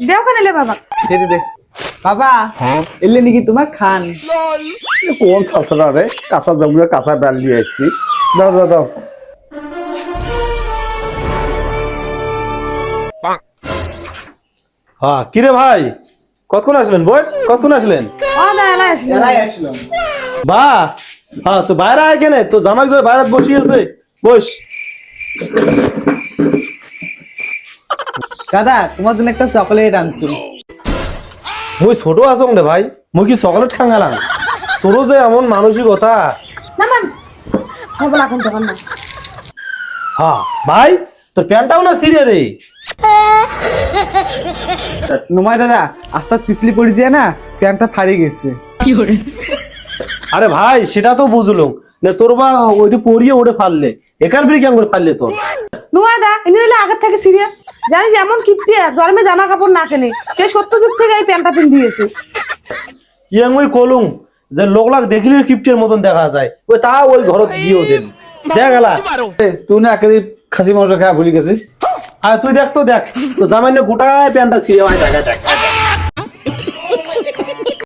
দেও কেন এলে বাবা? দে দে বাবা এলে নাকি তোমার খান কোন শাসনা রে কাঁচা জমিয়ে কাঁচা ডাল নিয়ে আসছি দাও দাও দাও হ্যাঁ কিরে ভাই কতক্ষণ আসলেন বই কতক্ষণ আসলেন? ও দা এলা আসলে এলাই আসলাম বা হ্যাঁ তো বাইরে আয় কেন তো জামাই করে বাইরে বসিয়েছে বস। দাদা তোমার জন্য একটা চকলেট আনছি মুই ছোট আছো রে ভাই মুই কি চকলেট খাঙ্গালাম তোরও যে এমন মানসিকতা। না মান হবে না কোন দোকান না। হ্যাঁ ভাই তোর প্যান্টটাও না ছিঁড়ে রে। নোমাই দাদা আস্তে পিছলি পড়ে যায় না প্যান্টটা ফাড়ে গেছে আরে ভাই সেটা তো বুঝলো না তোর বা ওইটা পরিয়ে ওঠে ফাললে একার ফিরে কেমন করে ফাললে তোর? নুয়া দা ইনি হইলে আগের থেকে সিরিয়াস জানিস এমন কিপটে গরমে জামা কাপড় না কেনে সে 70 যুগ থেকে এই প্যান্টটা পিন দিয়েছে। ইয়াং ওই কলুম যে লোকলাক দেখিলে কিপ্টের মতন দেখা যায় ওই তা ওই ঘরত গিয়েও দেন দেখ গেলা তুই না একেদিন খাসি মাংস খাওয়া ভুলে গেছিস আর তুই দেখ তো জামাই না গোটায় প্যান্টটা ছিঁড়ে ভাই দেখা দেখ